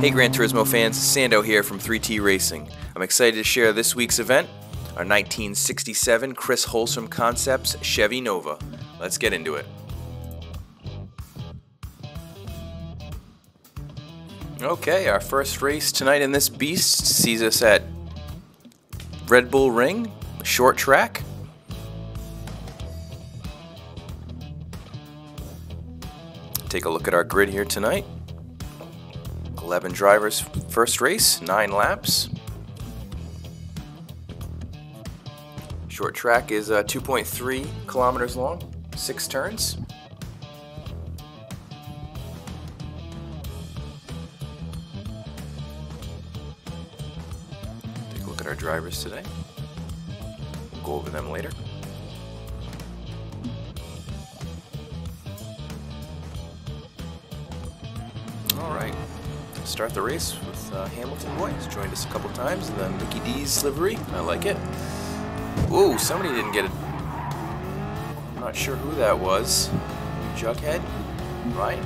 Hey Gran Turismo fans, Sando here from 3T Racing. I'm excited to share this week's event, our 1967 Chris Holstrom Concepts Chevy Nova. Let's get into it. Okay, our first race tonight in this beast sees us at Red Bull Ring, short track. Take a look at our grid here tonight. 11 drivers, first race, 9 laps. Short track is 2.3 kilometers long, 6 turns. Take a look at our drivers today. We'll go over them later. All right. Start the race with Hamilton Boy. He's joined us a couple times in the Mickey D's livery. I like it. Whoa, somebody didn't get it. I'm not sure who that was. Jughead? Ryan?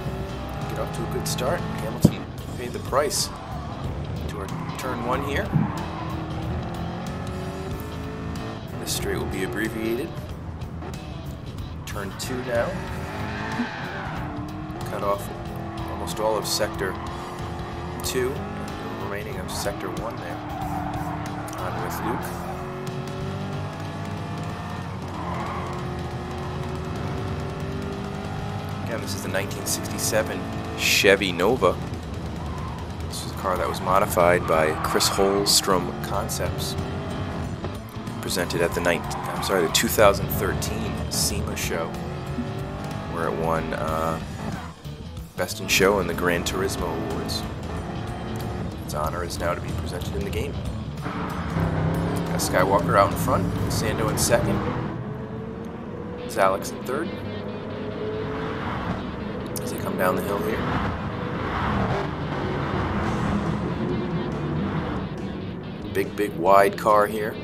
Get off to a good start. Hamilton paid the price. To our turn 1 here. This straight will be abbreviated. Turn 2 now. Cut off almost all of sector 2, and the remaining of sector 1 there. On with Luke. Again, this is the 1967 Chevy Nova. This is a car that was modified by Chris Holstrom Concepts. Presented at the 2013 SEMA show, where it won Best in Show in the Gran Turismo Awards. Its honor is now to be presented in the game. Got Skywalker out in front, Sando in second, Alex in third. As they come down the hill here. Big wide car here.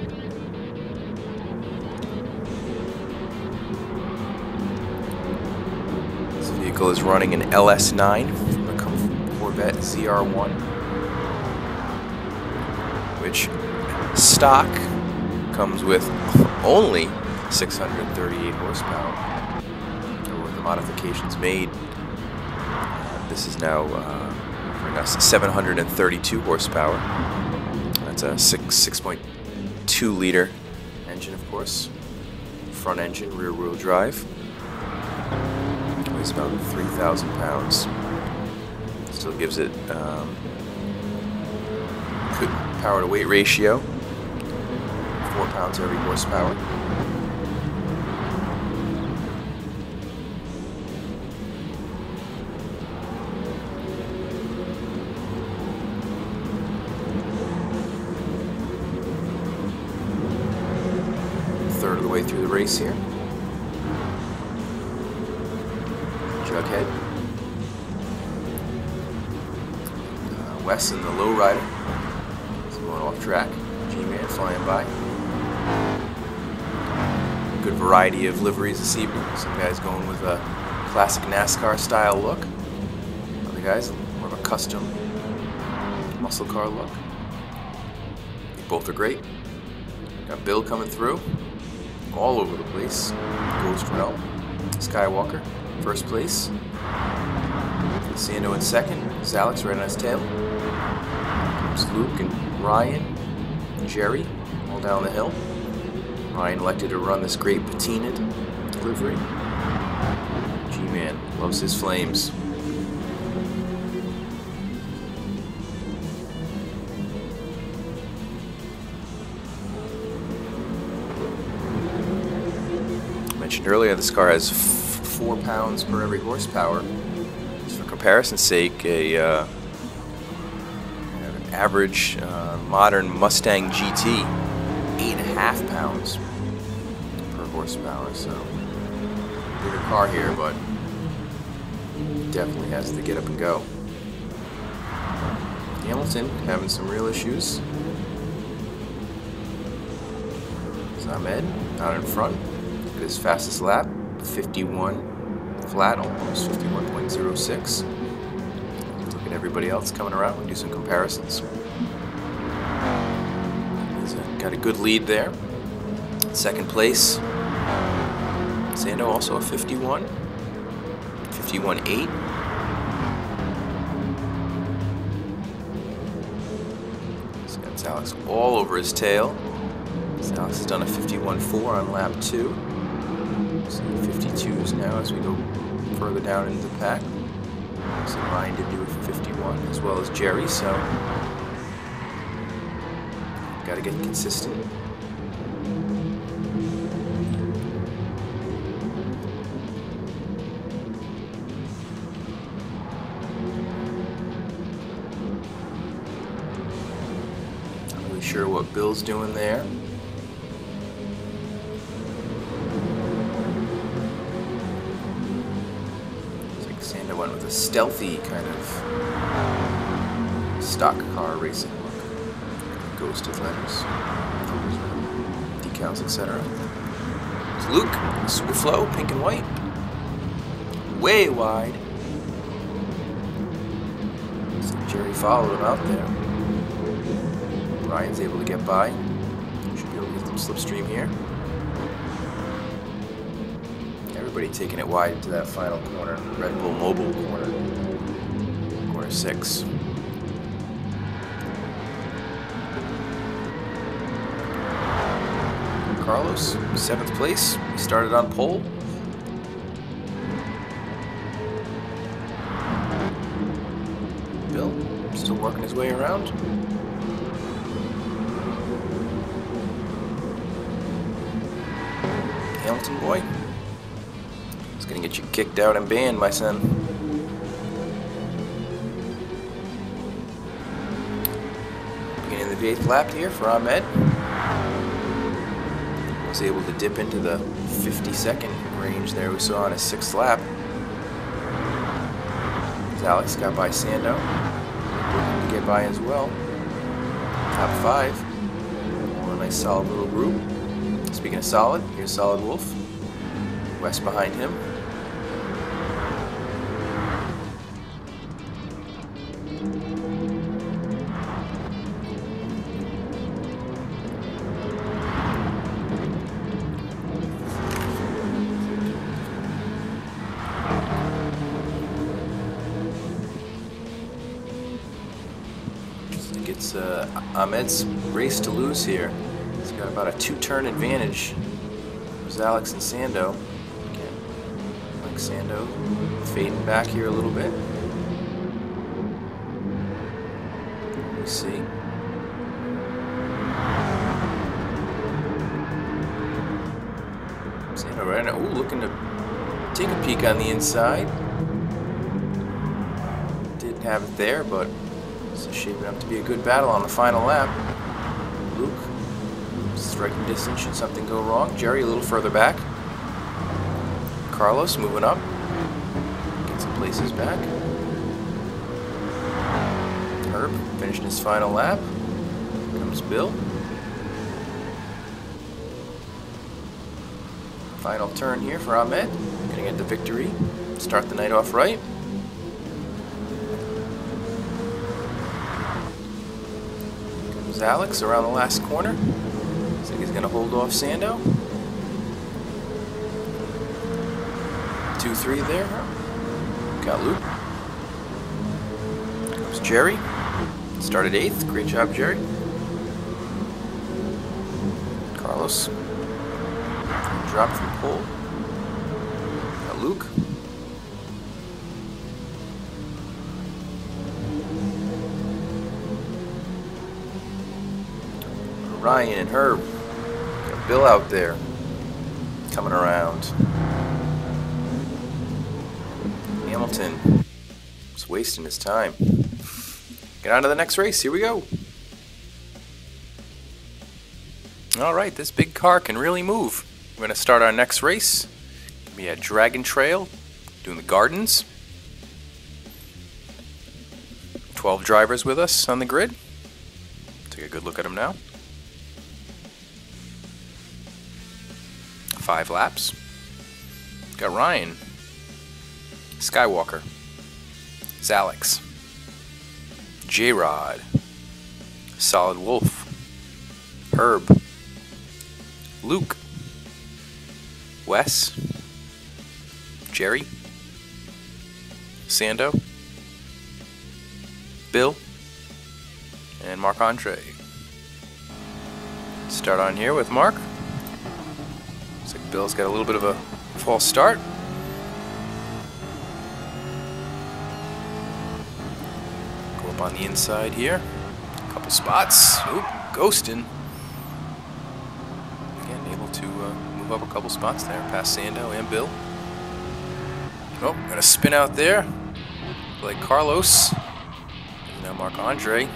This vehicle is running an LS9 from the Corvette ZR1. Which stock comes with only 638 horsepower. With the modifications made, this is now bring us 732 horsepower. That's a 6.2 liter engine, of course. Front engine, rear wheel drive. Weighs about 3,000 pounds. Still gives it good power to weight ratio, 4 pounds every horsepower. Third of the way through the race here. Jughead. Wes in the lowrider. Going off track. G-Man flying by. Good variety of liveries this evening. Some guys going with a classic NASCAR style look. Other guys more of a custom muscle car look. Both are great. Got Bill coming through. All over the place. Ghost Realm. Skywalker, first place. Sando in second. Alex right on his tail. Comes Luke and Ryan, Jerry, all down the hill. Ryan elected to run this great patinaed livery. G-Man loves his flames. I mentioned earlier this car has 4 pounds per every horsepower. Just for comparison's sake, an average modern Mustang GT, 8.5 pounds per horsepower. So bigger car here, but definitely has to get up and go. Hamilton having some real issues. Ahmed out in front at his fastest lap, 51 flat, almost 51.06. Looking everybody else coming around. We'll do some comparisons. He's got a good lead there. Second place, Sando also a 51. 51.8. So that's Alex all over his tail. So Alex has done a 51.4 on lap 2. So 52s now as we go further down into the pack. So Ryan did do a 51 as well as Jerry, so got to get consistent. Sure what Bill's doing there. Looks like Sando went with a stealthy kind of stock car racing look. Ghosted letters, decals, etc. It's Luke, Super Flow, pink and white. Way wide. So Jerry followed him out there. Ryan's able to get by. Should be able to get some slipstream here. Everybody taking it wide into that final corner. Red Bull Mobile corner. Corner 6. Carlos, 7th place. He started on pole. Bill, still working his way around. Hamilton boy, it's gonna get you kicked out and banned, my son. Beginning of the 8th lap here for Ahmed. Was able to dip into the 52nd range there we saw on his 6th lap. As Alex got by Sando, looking to get by as well. Top 5. A nice solid little group. Speaking of solid, here's Solid Wolf. West behind him. I think it's Ahmed's race to lose here. He's got about a 2-turn advantage. There's Alex and Sando. Again, like Sando fading back here a little bit. Let's see. Sando right now, ooh, looking to take a peek on the inside. Didn't have it there, but it's shaping up to be a good battle on the final lap. Luke, striking distance should something go wrong. Jerry a little further back. Carlos moving up. Get some places back. Herb finishing his final lap. Here comes Bill. Final turn here for Ahmed. Gonna get the victory. Start the night off right. Here comes Alex around the last corner. Looks like he's gonna hold off Sando. 2-3 there. Got Luke. Here comes Jerry. Started 8th. Great job, Jerry. Carlos. Drop from pole. Got Luke. Ryan and Herb. Got Bill out there. Coming around. Hamilton. Just wasting his time. Get on to the next race. Here we go. Alright, this big car can really move. We're going to start our next race. We at Dragon Trail, doing the gardens. 12 drivers with us on the grid. Take a good look at them now. 5 laps. Got Ryan. Skywalker. It's Alex. J-Rod, Solid Wolf, Herb, Luke, Wes, Jerry, Sando, Bill, and Marc-Andre. Start on here with Mark. Looks like Bill's got a little bit of a false start. Go up on the inside here. A couple spots. Oop, ghosting. Again, able to move up a couple spots there, past Sando and Bill. Oh, got a spin out there. Like Carlos. And now Marc-Andre.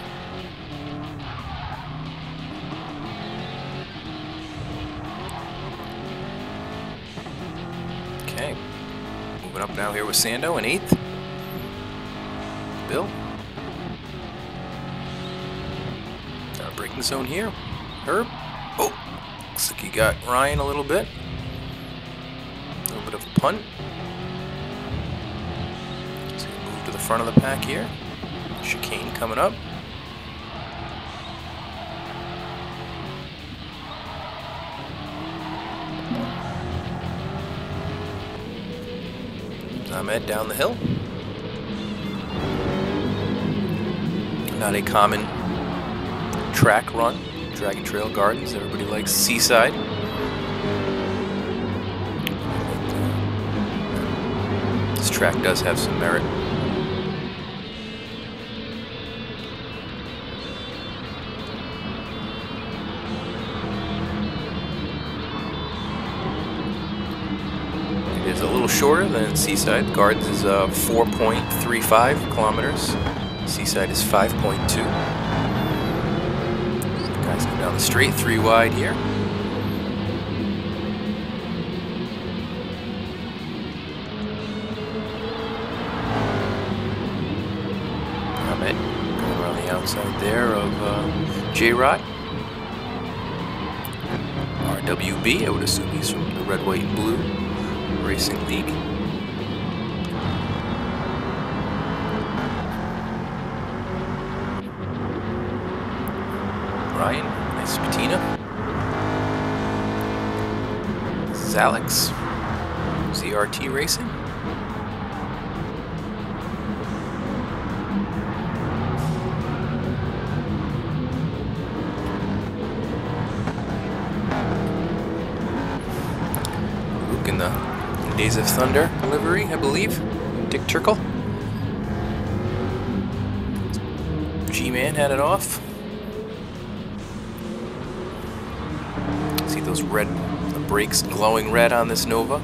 Okay. Moving up now here with Sando in 8th. Bill. Braking zone here. Herb. Oh, looks like he got Ryan a little bit. A little bit of a punt. So move to the front of the pack here. Chicane coming up. Ahmed down the hill. Not a common track run, Dragon Trail Gardens. Everybody likes Seaside. This track does have some merit. It is a little shorter than Seaside. Gardens is 4.35 kilometers. Seaside is 5.2. Guys come down the straight, 3 wide here. Ahmed going around the outside there of J-Rod. RWB, I would assume he's from the Red, White, and Blue Racing League. Ryan, nice patina. This is Alex, ZRT Racing. Luke in the Days of Thunder livery, I believe. Dick Turkle. G-Man had it off. See those red, the brakes glowing red on this Nova.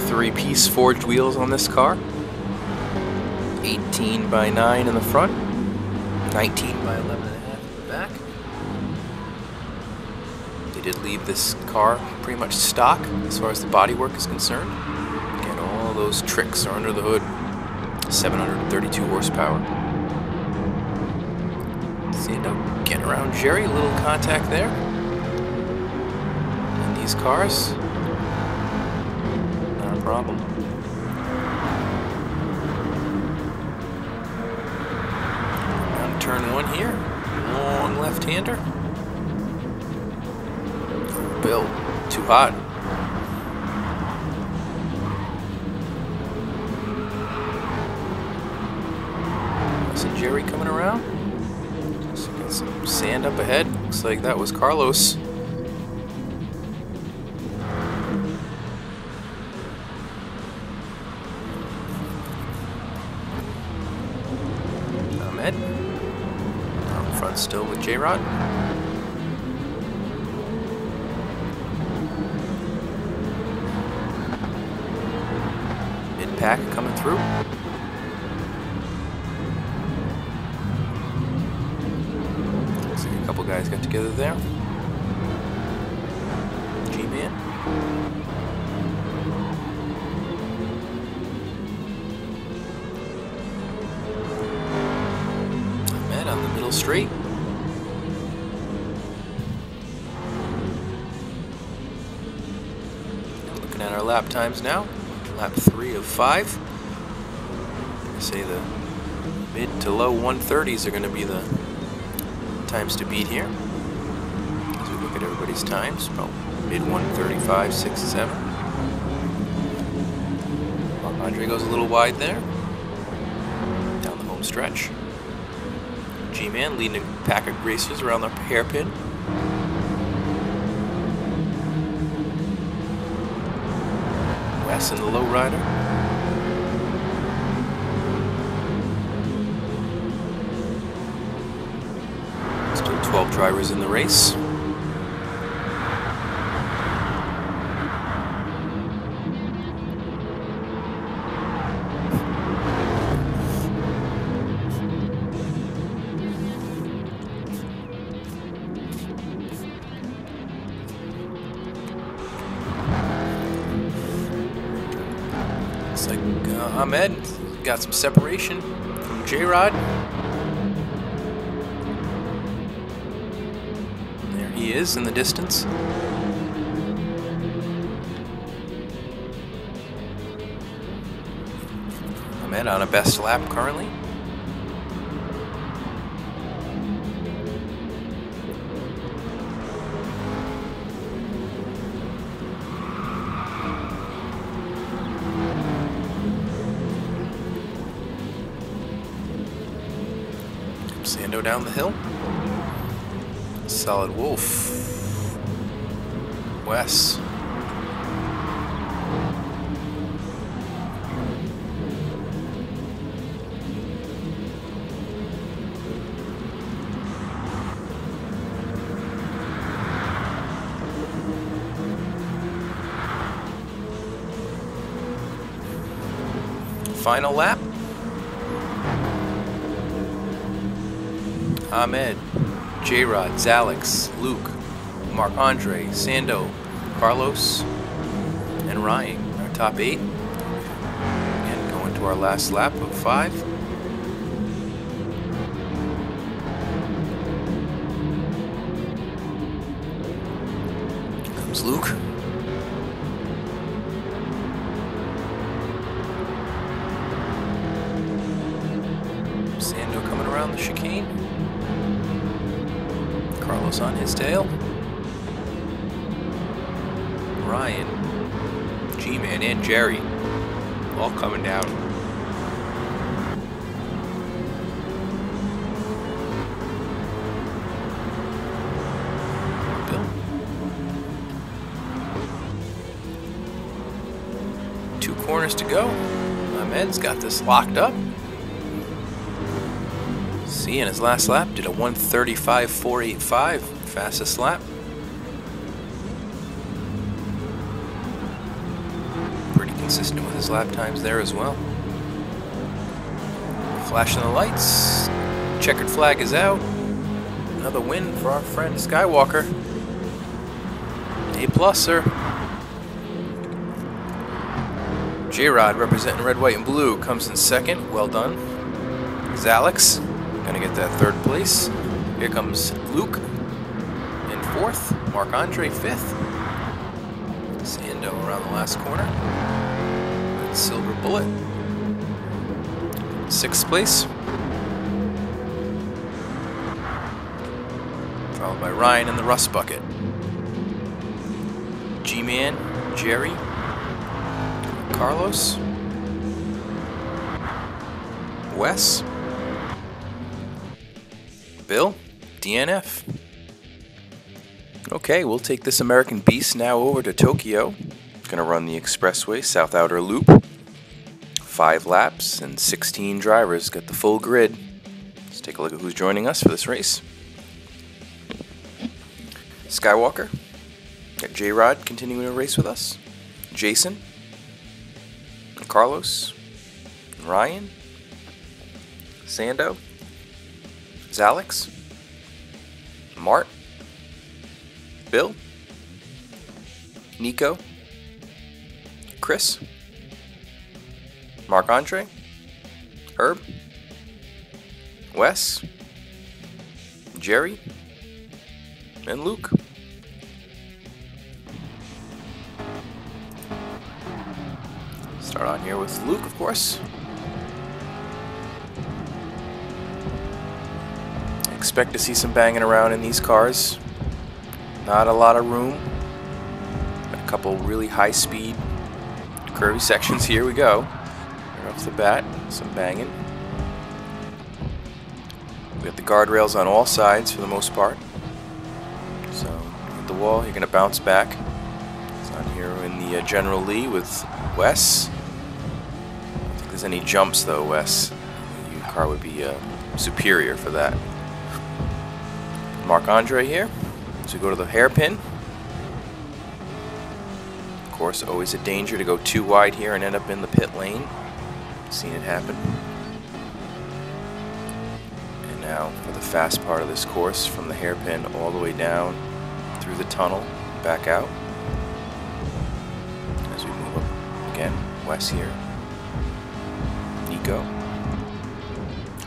3-piece forged wheels on this car. 18 by 9 in the front. 19 by 11.5 in the back. They did leave this car pretty much stock as far as the bodywork is concerned. Again, all those tricks are under the hood. 732 horsepower. Sando getting around Jerry, a little contact there. And these cars, not a problem. On turn 1 here, long left-hander. Bill, too hot. That's Jerry coming around. Just got some sand up ahead. Looks like that was Carlos. Ahmed. Out front still with J-Rod. Pack coming through. Looks like a couple guys got together there. G-Man. Ahmed on the middle straight. Looking at our lap times now. Lap 3 of 5. say the mid to low 130s are going to be the times to beat here. As we look at everybody's times, about mid 135, 6, 7. Andre goes a little wide there. Down the home stretch. G-Man leading a pack of racers around the hairpin. Wes in the low rider. Still 12 drivers in the race. Looks like Ahmed got some separation from J-Rod. There he is in the distance. Ahmed on a best lap currently. Sando down the hill. Solid Wolf. Wes. Final lap. Ahmed, J-Rod, Zalex, Luke, Marc-Andre, Sando, Carlos, and Ryan. Our top 8. And going to our last lap of 5. Here comes Luke. Sando coming around the chicane. Carlos on his tail. Ryan, G-Man, and Jerry all coming down. Bill. 2 corners to go. Ahmed's got this locked up. See, in his last lap, did a 135.485, fastest lap. Pretty consistent with his lap times there as well. Flashing the lights. Checkered flag is out. Another win for our friend Skywalker. A+, sir. J-Rod representing red, white, and blue comes in second. Well done. Zalex gonna get that 3rd place. Here comes Luke in 4th. Marc-Andre 5th. Sando around the last corner. Silver Bullet. 6th place. Followed by Ryan in the Rust Bucket. G-Man, Jerry, Carlos, Wes, Bill, DNF. Okay, we'll take this American Beast now over to Tokyo. Gonna run the expressway, South Outer Loop. 5 laps and 16 drivers. Got the full grid. Let's take a look at who's joining us for this race. Skywalker. Got J-Rod continuing to race with us. Jason. Carlos. Ryan. Sando. Zalex, Mart, Bill, Nico, Chris, Marc-Andre, Herb, Wes, Jerry, and Luke. Start on here with Luke, of course. expect to see some banging around in these cars. Not a lot of room. A couple really high-speed, curvy sections. Here we go. Right off the bat, some banging. We got the guardrails on all sides for the most part. So, hit the wall, you're going to bounce back. It's on here in the General Lee with Wes. I don't think there's any jumps though, Wes. Your car would be superior for that. Marc Andre here. So we go to the hairpin. Of course, always a danger to go too wide here and end up in the pit lane. Seen it happen. And now for the fast part of this course, from the hairpin all the way down through the tunnel, back out. As we move up again, Wes here. Nico.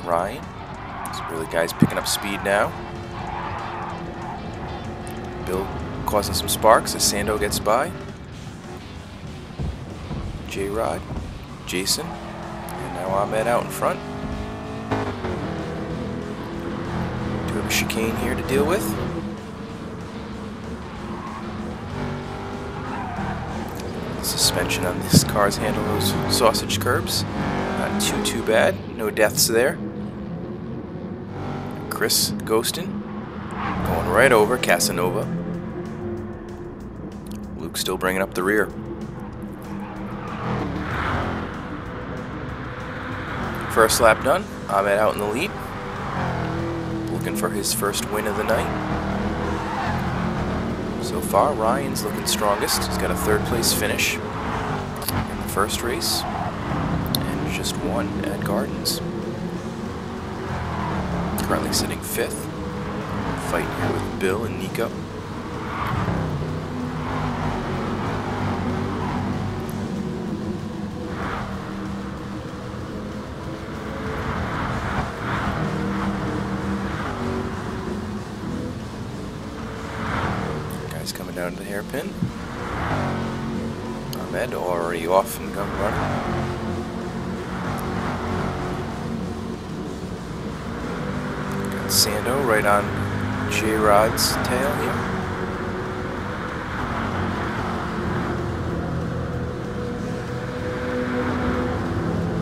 Ryan. So really guys picking up speed now. Bill causing some sparks as Sando gets by. J-Rod, Jason, and now Ahmed out in front. Do have a chicane here to deal with. The suspension on this car's handle those sausage curbs. Not too bad. No deaths there. Chris Ghostin. Going right over Casanova. Luke still bringing up the rear. First lap done. Ahmed out in the lead. Looking for his first win of the night. So far, Ryan's looking strongest. He's got a third place finish in the first race. And just one at Gardens. Currently sitting fifth. Fight here with Bill and Nico. Guys coming down to the hairpin. Ahmed already off and gun running. Got Sando right on J-Rod's tail here.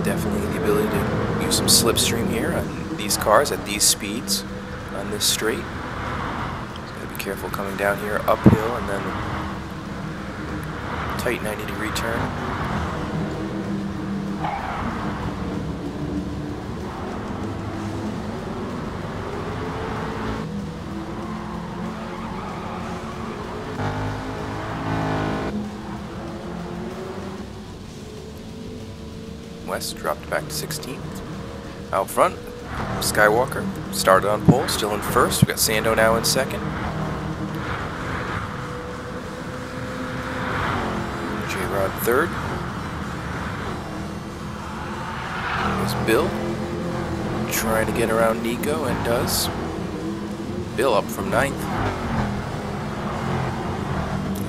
Definitely the ability to use some slipstream here on these cars at these speeds on this straight. Just gotta be careful coming down here uphill and then tight 90-degree turn. West dropped back to 16th. Out front, Skywalker started on pole, still in first. We've got Sando now in second. J-Rod third. There's Bill trying to get around Nico and does. Bill up from 9th.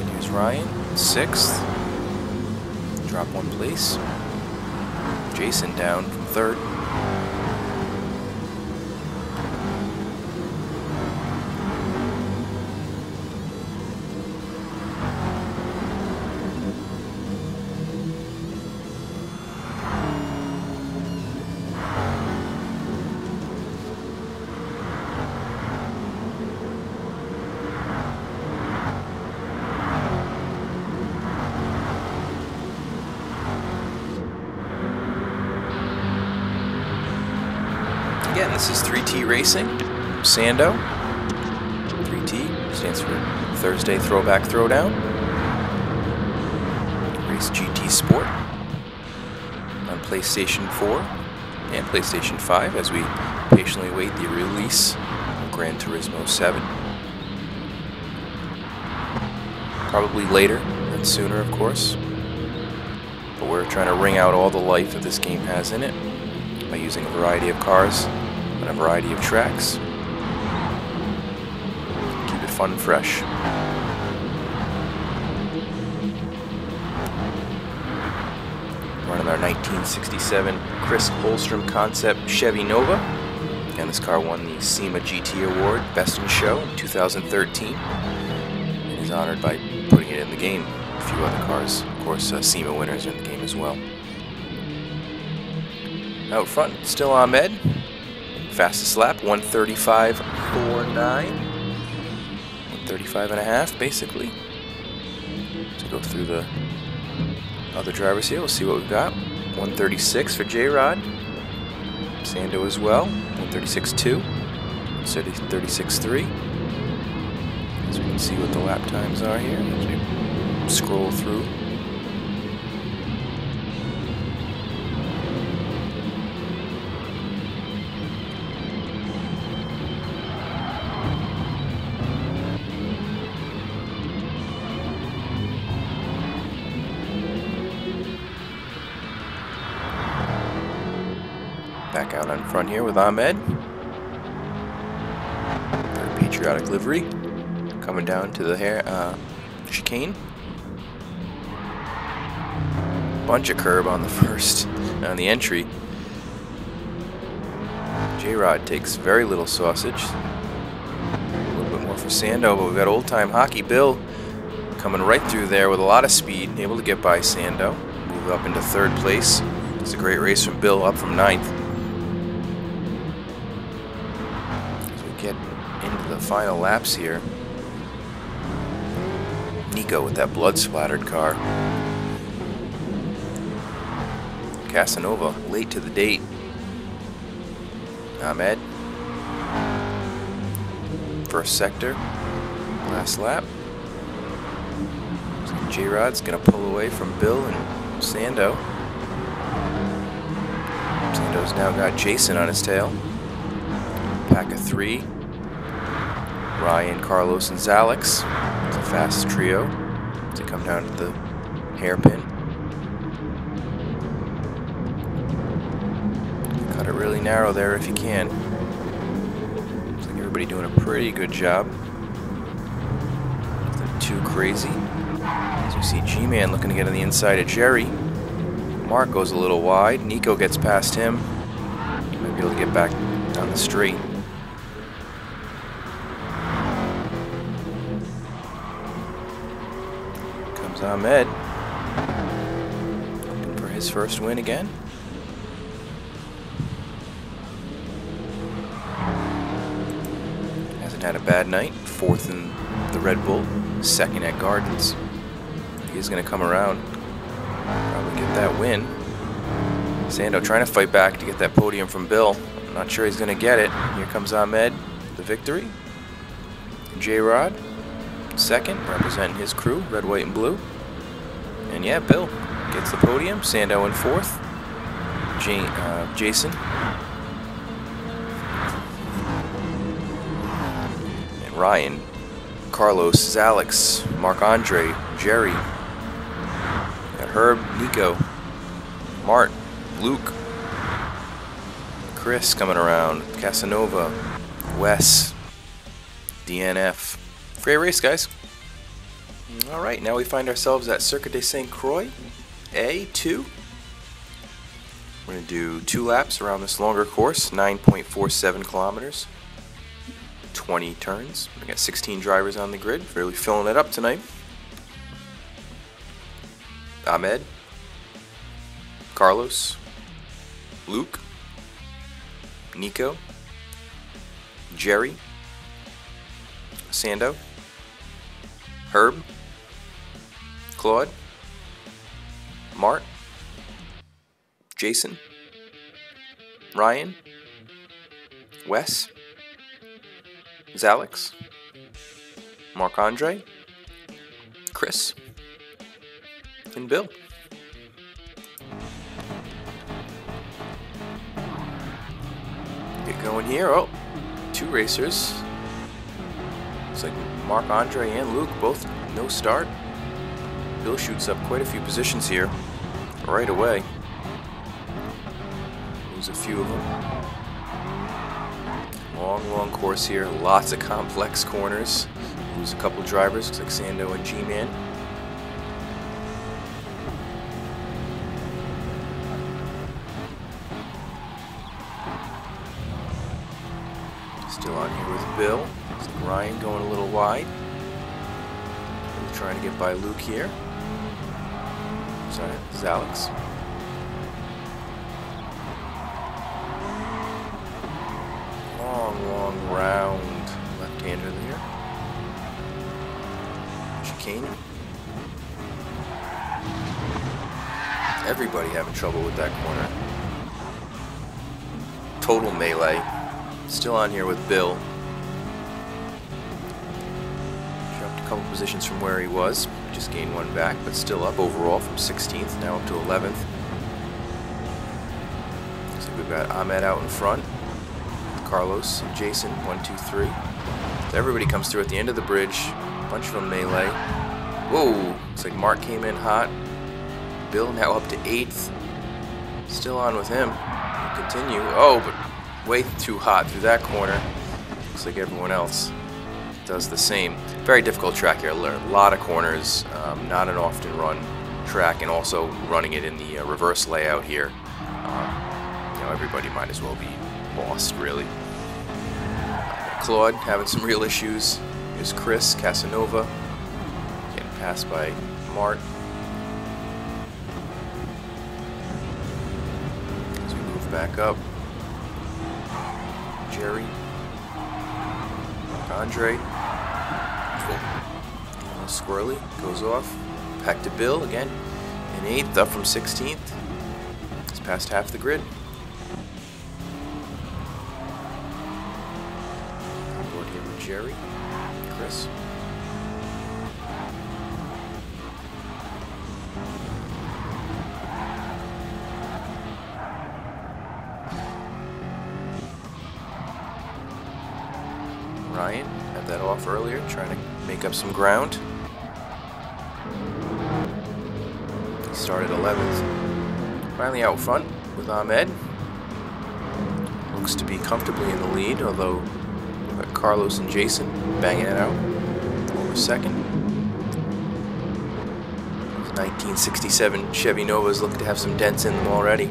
And here's Ryan, 6th. Drop one place. Jason down from 3rd. Again, this is 3T Racing. Sando. 3T stands for Thursday Throwback Throwdown. Race GT Sport on PlayStation 4 and PlayStation 5 as we patiently wait the release of Gran Turismo 7. Probably later than sooner, of course. But we're trying to wring out all the life that this game has in it by using a variety of cars on a variety of tracks. Keep it fun and fresh. Running our 1967 Chris Holstrom concept Chevy Nova. Again, Again, this car won the SEMA GT Award, Best in Show, in 2013. And is honored by putting it in the game. A few other cars, of course, SEMA winners are in the game as well. Out front, still Ahmed. Fastest lap, 1:35.49. 1:35.5, basically. To go through the other drivers here, we'll see what we've got. 1:36 for J-Rod. Sando as well. 1:36.2. 1:36.3. As we can see what the lap times are here as we scroll through. Back out on front here with Ahmed. Very patriotic livery. Coming down to the chicane. Bunch of curb on the first, on the entry. J-Rod takes very little sausage. A little bit more for Sando, but we've got old-time hockey Bill coming right through there with a lot of speed, able to get by Sando. Move up into third place. It's a great race from Bill, up from 9th. Get into the final laps here. Nico with that blood-splattered car. Casanova late to the date. Ahmed. First sector. Last lap. So J-Rod's going to pull away from Bill and Sando. Sando's now got Jason on his tail. Pack of 3. Ryan, Carlos, and Zalex. It's a fast trio to come down to the hairpin. Cut it really narrow there if you can. Looks like everybody doing a pretty good job. Nothing too crazy. As we see G-Man looking to get on the inside of Jerry. Mark goes a little wide. Nico gets past him. He might be able to get back down the straight. Ahmed looking for his first win again. Hasn't had a bad night. 4th in the Red Bull, 2nd at Gardens. He's going to come around, probably get that win. Sando trying to fight back to get that podium from Bill. I'm not sure he's going to get it. Here comes Ahmed, the victory. J-Rod, 2nd, representing his crew, red, white, and blue. And yeah, Bill gets the podium. Sando in 4th. Jason. And Ryan. Carlos, Zalex, Marc-Andre, Jerry. Got Herb, Nico, Mart, Luke, Chris coming around, Casanova, Wes, DNF. Great race, guys. Alright, now we find ourselves at Circuit de St. Croix, A2. We're going to do 2 laps around this longer course, 9.47 kilometers, 20 turns. We got 16 drivers on the grid, really filling it up tonight. Ahmed, Carlos, Luke, Nico, Jerry, Sando, Herb, Claude, Mart, Jason, Ryan, Wes, Zalex, Marc-Andre, Chris, and Bill. Get going here. Oh, 2 racers. Looks like Marc-Andre and Luke both no start. Bill shoots up quite a few positions here right away. Lose a few of them. Long course here. Lots of complex corners. Lose a couple drivers. Looks like Sando and G-Man. Still on here with Bill. It's Ryan going a little wide. We're trying to get by Luke here. Sorry, it's Alex. Long round left-hander there. Chicane. Everybody having trouble with that corner. Total melee. Still on here with Bill. Dropped a couple positions from where he was. Just gained one back, but still up overall from 16th, now up to 11th. So we've got Ahmed out in front. Carlos and Jason, 1, 2, 3. So everybody comes through at the end of the bridge. A bunch of them melee. Whoa! Looks like Mark came in hot. Bill now up to 8th. Still on with him. Continue. Oh, but way too hot through that corner. Looks like everyone else does the same. Very difficult track here. A lot of corners. Not an often run track, and also running it in the reverse layout here. Everybody might as well be lost, really. Claude having some real issues. Here's Chris Casanova getting passed by Mart. As we move back up, Jerry, Andre, Squirrely goes off. Back to Bill again in 8th, up from 16th. He's past half the grid. Board here with Jerry, Chris. Ryan had that off earlier, trying to make up some ground. He started 11th. Finally out front with Ahmed. Looks to be comfortably in the lead, although we've got Carlos and Jason banging it out over second. 1967 Chevy Novas looking to have some dents in them already.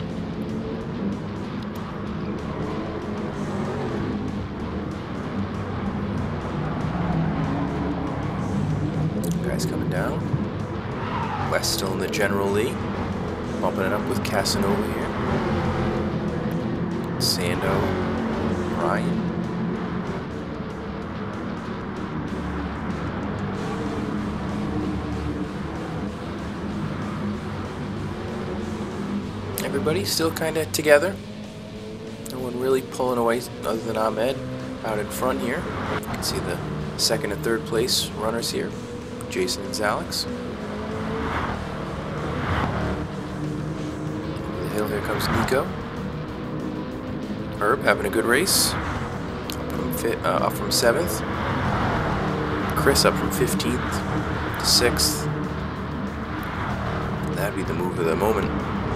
Guys coming down. West still in the general lead. Bumping it up with Casanova here. Sando, Ryan. Everybody still kind of together. No one really pulling away other than Ahmed out in front here. You can see the second and third place runners here. Jason and Alex. Over the hill here comes Nico. Herb having a good race. Up from 7th. Chris up from 15th to 6th. That'd be the move of the moment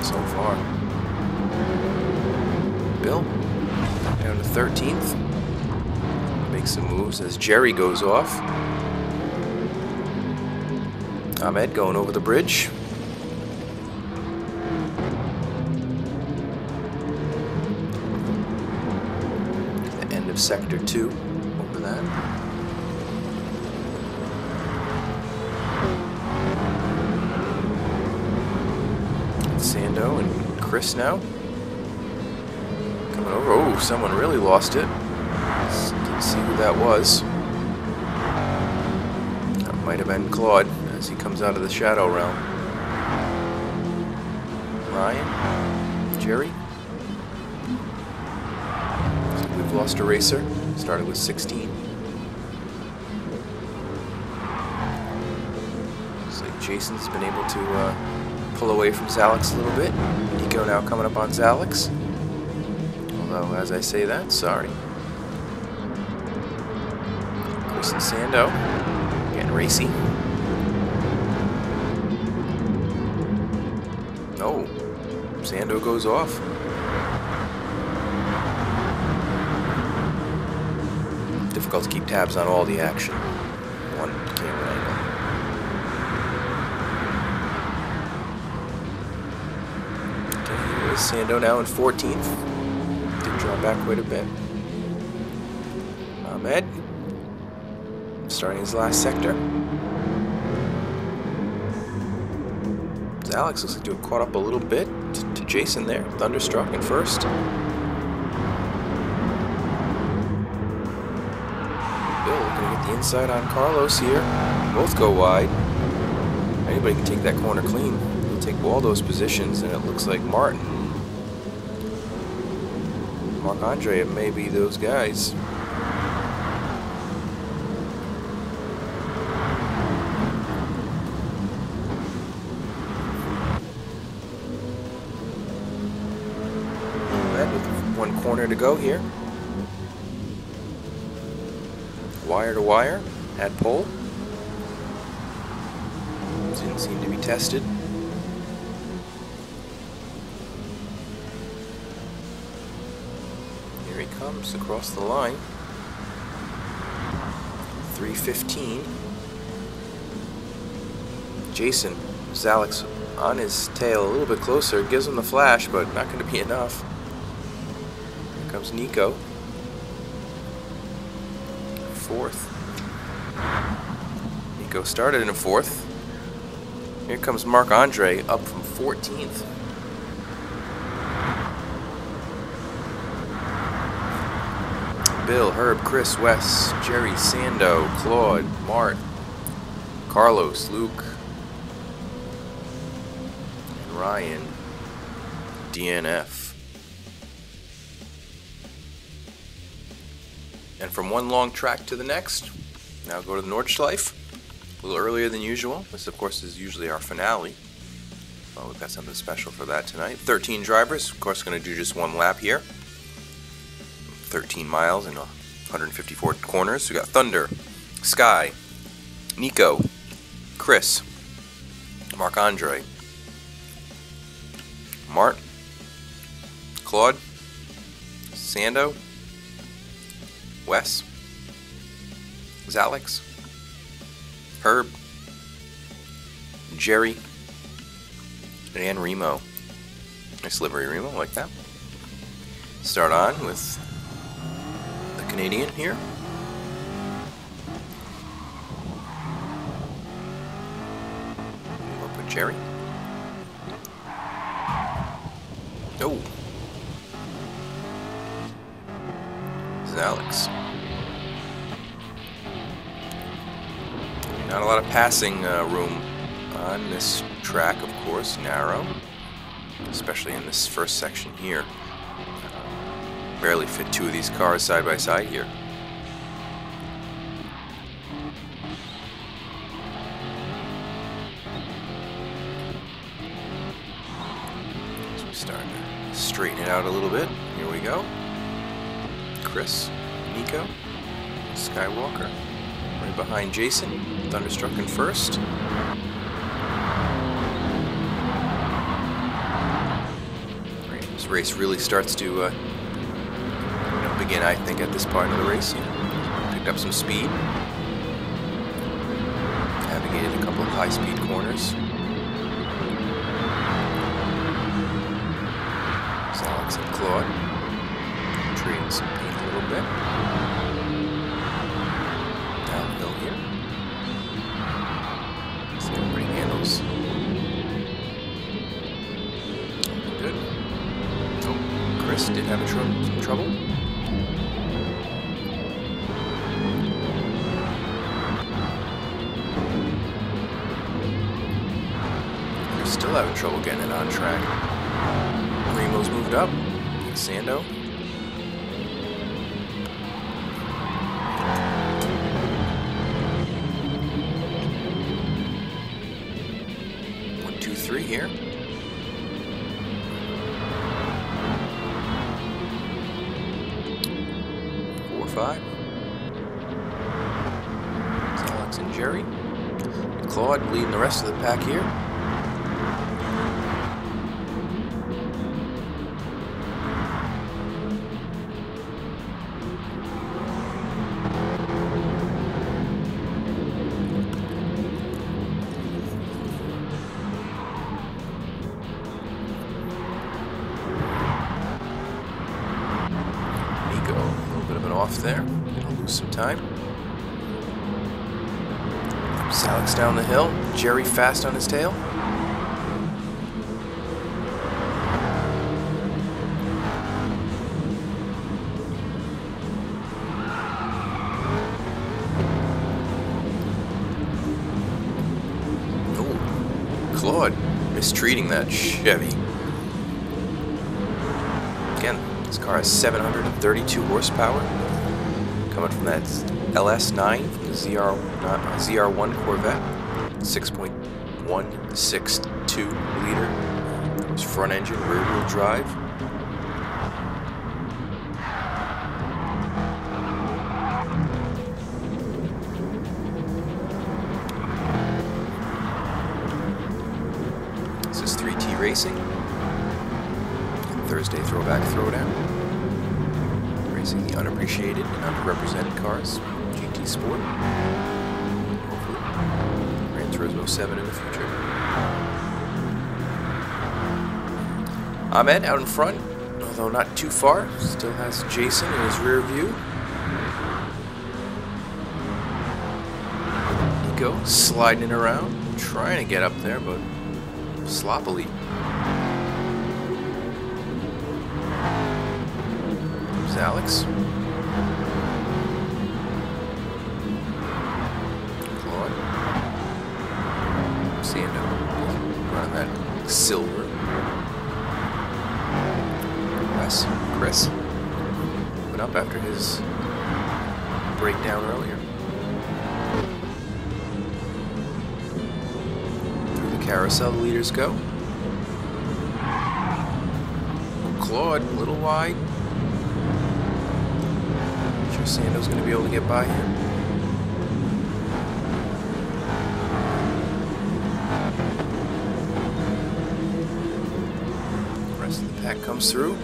so far. Bill down to 13th. Make some moves as Jerry goes off. Ahmed going over the bridge. The end of Sector 2 over that. Sando and Chris now. Coming over. Oh, someone really lost it. Didn't see who that was. That might have been Claude as he comes out of the shadow realm. Ryan, Jerry. So we've lost a racer. Started with 16. Looks like Jason's been able to pull away from Alex a little bit. Nico now coming up on Alex. Although, as I say that, sorry. Chris and Sando getting racy. Oh, Sando goes off. Difficult to keep tabs on all the action. One camera angle. Sando now in 14th. Did draw back quite a bit. Ahmed starting his last sector. Alex looks like to have caught up a little bit to Jason there. Thunderstruck in first. Bill looking to get the inside on Carlos here. Both go wide. Anybody can take that corner clean. He'll take all those positions, and it looks like Martin, Marc-Andre, it may be those guys. With one corner to go here. Wire to wire at pole. Didn't seem to be tested. Here he comes across the line. 3:15. Jason, Alex on his tail a little bit closer. Gives him the flash, but not going to be enough. Here comes Nico. Fourth. Nico started in fourth. Here comes Marc-Andre up from 14th. Bill, Herb, Chris, Wes, Jerry, Sando, Claude, Mart, Carlos, Luke, and Ryan, DNF. And from one long track to the next, now go to the Nordschleife. A little earlier than usual. This, of course, is usually our finale. Well, we've got something special for that tonight. 13 drivers, of course, going to do just one lap here. 13 miles and 154 corners. We got Thunder, Sky, Nico, Chris, Marc-Andre, Mart, Claude, Sando, Wes, Alex, Herb, Jerry, and Remo. Nice livery, Remo, like that. Start on with the Canadian here. Up with Jerry. Oh. This is Alex. Not a lot of passing room on this track, of course, narrow, especially in this first section here. Barely fit two of these cars side by side here. So we start to straighten it out a little bit. Here we go. Chris, Nico, Skywalker. Right behind Jason, Thunderstruck in first. Right, this race really starts to begin, I think, at this part of the race. Picked up some speed. Navigated a couple of high-speed corners. There's Alex and Claude. Trading some paint a little bit. Downhill here. See how everybody handles. Good. Oh, Chris did have some trouble. They're still having trouble getting it on track. Remo's moved up. Sando. Three here. 4, 5. It's Alex and Jerry. Claude leading the rest of the pack here. Off there. It'll lose some time. Alex down the hill. Jerry fast on his tail. Claude mistreating that Chevy. Again, this car has 732 horsepower, coming from that LS9 from the ZR1 Corvette, 6.162 liter. It's front engine, rear wheel drive. Racing. Thursday Throwback Throwdown. Racing the unappreciated and underrepresented cars. GT Sport. Hopefully. Gran Turismo 7 in the future. Ahmed out in front, although not too far. Still has Jason in his rear view. Nico sliding it around, trying to get up there, but sloppily. There's Alex. Claude. Seeing him running that silver. Wes. Chris. Went up after his breakdown earlier. Carousel, the leaders go. Claude, a little wide. I'm sure Sando's going to be able to get by him. The rest of the pack comes through.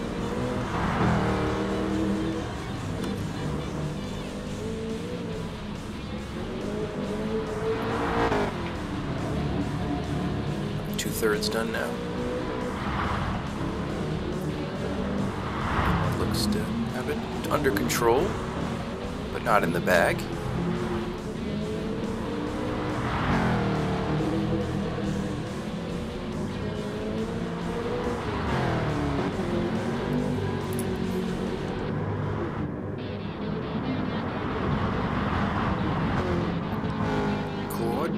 Two-thirds done now. Looks to have it under control, but not in the bag. Claude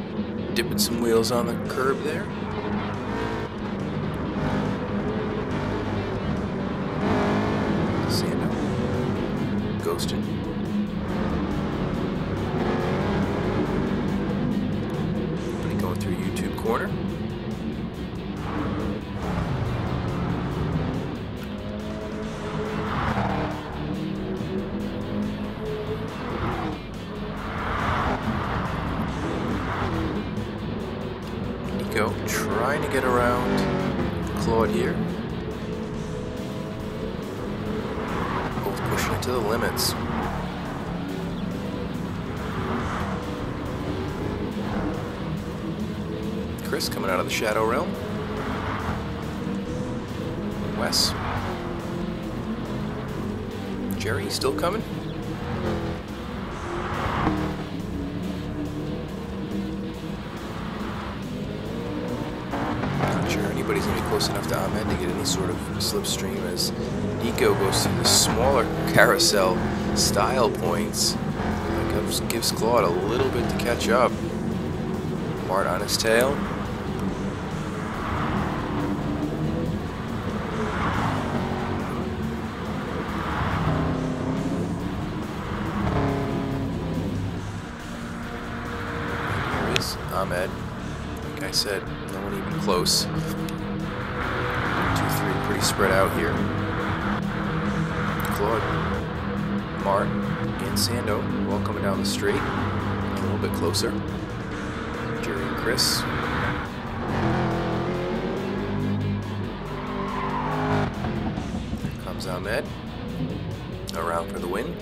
dipping some wheels on the curb there. Ghosting. Going through YouTube corner. Nico trying to get around Claude here. Pushing it to the limits. Chris coming out of the Shadow Realm. Wes. Jerry still coming. Not sure anybody's going to be close enough to Ahmed to get any sort of slipstream as Nico goes through the smaller carousel style points. That gives Claude a little bit to catch up. Mart on his tail. Here is Ahmed. Like I said, no one even close. 2-3 pretty spread out here. Claude, Mart, and Sando all coming down the straight. A little bit closer. Jerry and Chris. Here comes Ahmed. Around for the win.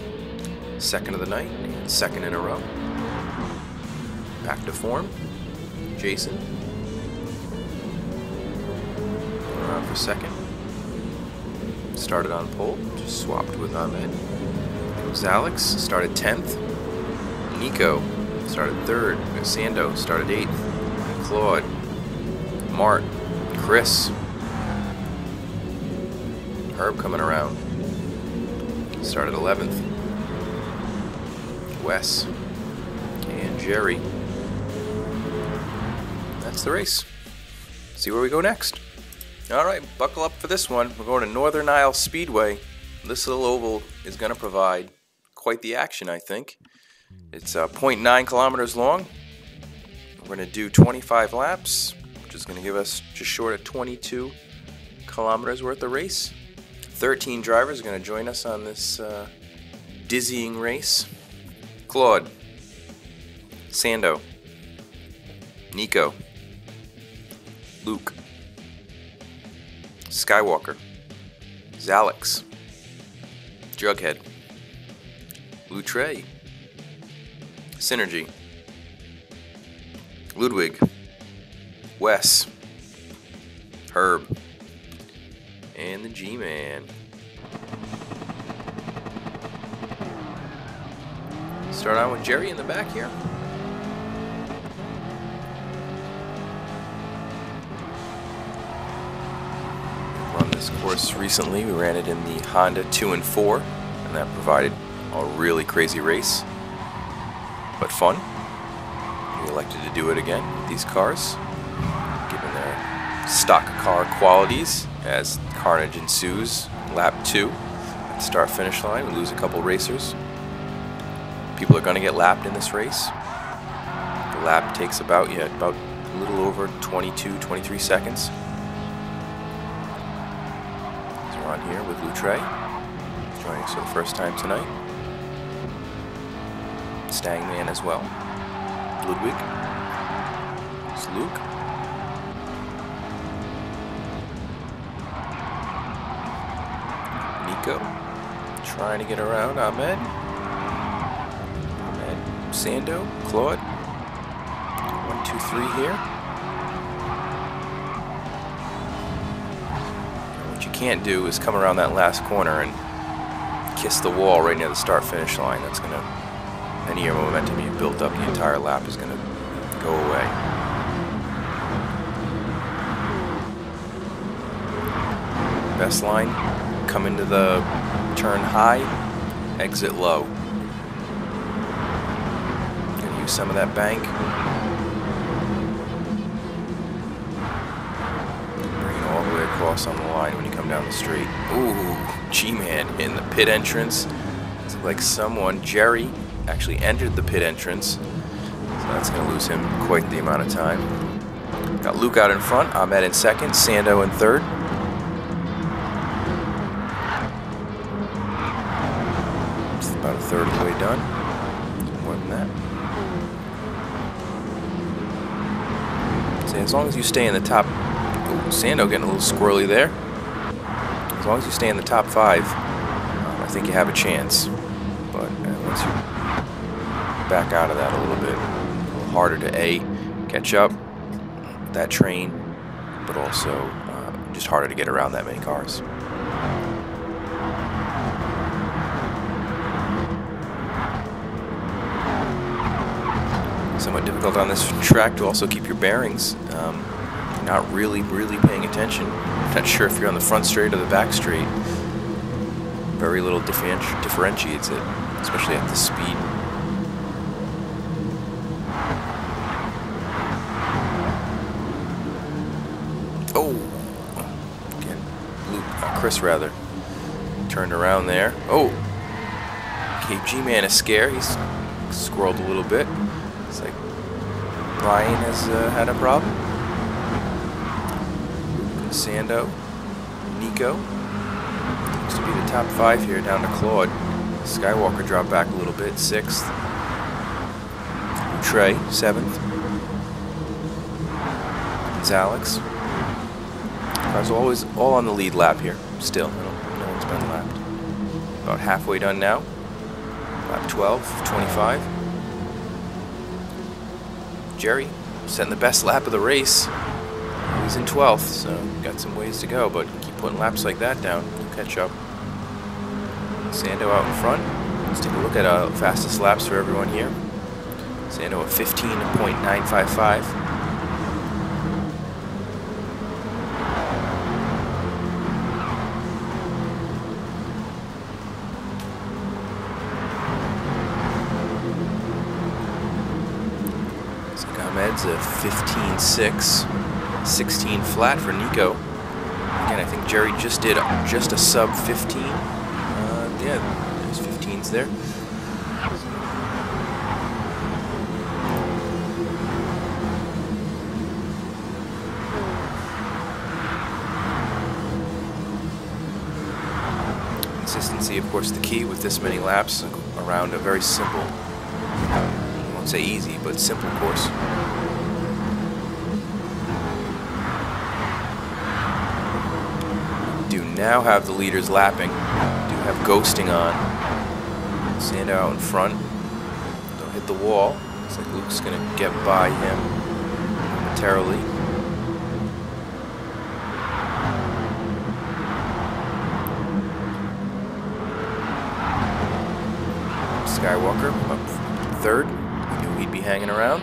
Second of the night, and second in a row. Back to form. Jason. Around for second. Started on pole, just swapped with Ahmed. Alex started 10th. Nico started 3rd. Sando started 8th. Claude, Mart, Chris, Herb coming around, started 11th. Wes and Jerry. That's the race. See where we go next. Alright, buckle up for this one. We're going to Northern Isle Speedway. This little oval is going to provide quite the action, I think. It's 0.9 kilometers long. We're going to do 25 laps, which is going to give us just short of 22 kilometers worth of race. 13 drivers are going to join us on this dizzying race. Claude, Sando, Nico, Luke, Skywalker, Alex, Jughead, Lutre, Synergy, Ludwig, Wes, Herb, and the G-Man. Start on with Jerry in the back here. Run this course recently. We ran it in the Honda 2 and 4, and that provided a really crazy race, but fun. We elected to do it again with these cars, given their stock car qualities. As carnage ensues, lap 2 at the start-finish line, we lose a couple racers. People are going to get lapped in this race. The lap takes about a little over 22-23 seconds. So we're on here with Lutre, joining us for the first time tonight. Stangman as well. Ludwig. It's Luke. Nico. Trying to get around Ahmed. Sando, Claude. 1, 2, 3 here. What you can't do is come around that last corner and kiss the wall right near the start-finish line. That's gonna, any of your momentum you built up the entire lap is gonna go away. Best line, come into the turn high, exit low. Use some of that bank. Bring it all the way across on the line when you come down the street. Ooh, G-Man in the pit entrance. It's like someone, Jerry, actually entered the pit entrance. So that's going to lose him quite the amount of time. Got Luke out in front, Ahmed in second, Sando in third. It's about a third of the way done. More than that. As long as you stay in the top, oh, Sando getting a little squirrely there. As long as you stay in the top 5, I think you have a chance. But once you back out of that a little harder to catch up that train, but also just harder to get around that many cars. Somewhat difficult on this track to also keep your bearings. Not really paying attention. Not sure if you're on the front straight or the back straight. Very little differentiates it, especially at this speed. Oh, again, Chris rather turned around there. Oh, gave G-Man a scare. He's squirreled a little bit. It's like Ryan has had a problem. Sando, Nico. Looks to be the top 5 here, down to Claude. Skywalker dropped back a little bit, 6th. Trey, 7th. It's Alex. Cars are always all on the lead lap here. Still, no one's been lapped. About halfway done now. Lap 12, 25. Jerry setting the best lap of the race. He's in 12th, so got some ways to go, but keep putting laps like that down. You'll catch up. Sando out in front. Let's take a look at fastest laps for everyone here. Sando at 15.955. Ahmed's a 15.6, 16 flat for Nico. Again, I think Jerry just did just a sub 15. Yeah, there's 15s there. Consistency, of course, the key with this many laps around a very simple, I won't say easy, but simple course. Do now have the leaders lapping. Do have ghosting on. Sando out in front. Don't hit the wall. Looks like Luke's gonna get by him momentarily. Skywalker up third. Knew he'd be hanging around.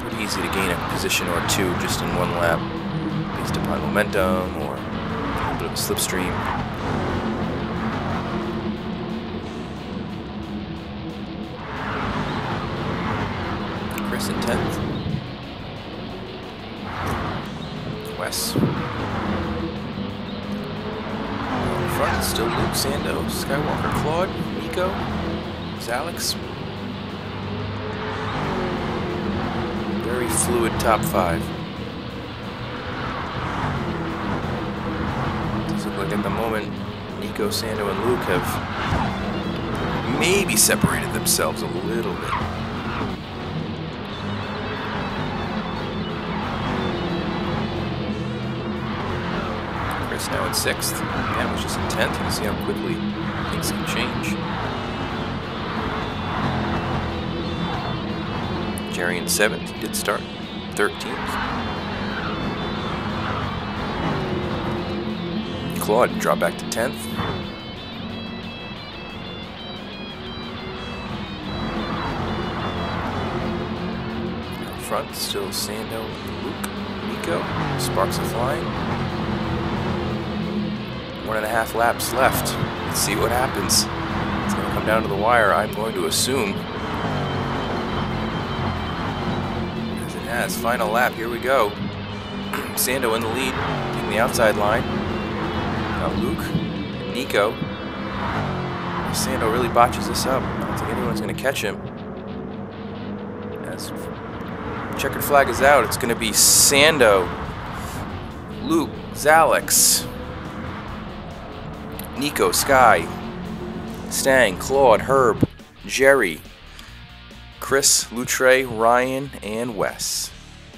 Pretty easy to gain a position or two just in one lap, based upon momentum or a bit of a slipstream. Chris in 10th. Wes. Front, still Luke, Sando, Skywalker, Claude, Nico, Alex. Very fluid top 5. Does look like at the moment Nico, Sando, and Luke have maybe separated themselves a little bit. Now in 6th. Yeah, was just in 10th. You can see how quickly things can change. Jerry in 7th. He did start 13th. Claude dropped back to 10th. Up front, still Sando, Luke, Nico. Sparks are flying. 1.5 laps left. Let's see what happens. It's going to come down to the wire, I'm going to assume. As it has. Final lap, here we go. Sando in the lead, taking the outside line. Now Luke, Nico. If Sando really botches this up, I don't think anyone's going to catch him. As checkered flag is out, it's going to be Sando, Luke, Alex, Nico, Sky, Stang, Claude, Herb, Jerry, Chris, Lutre, Ryan, and Wes.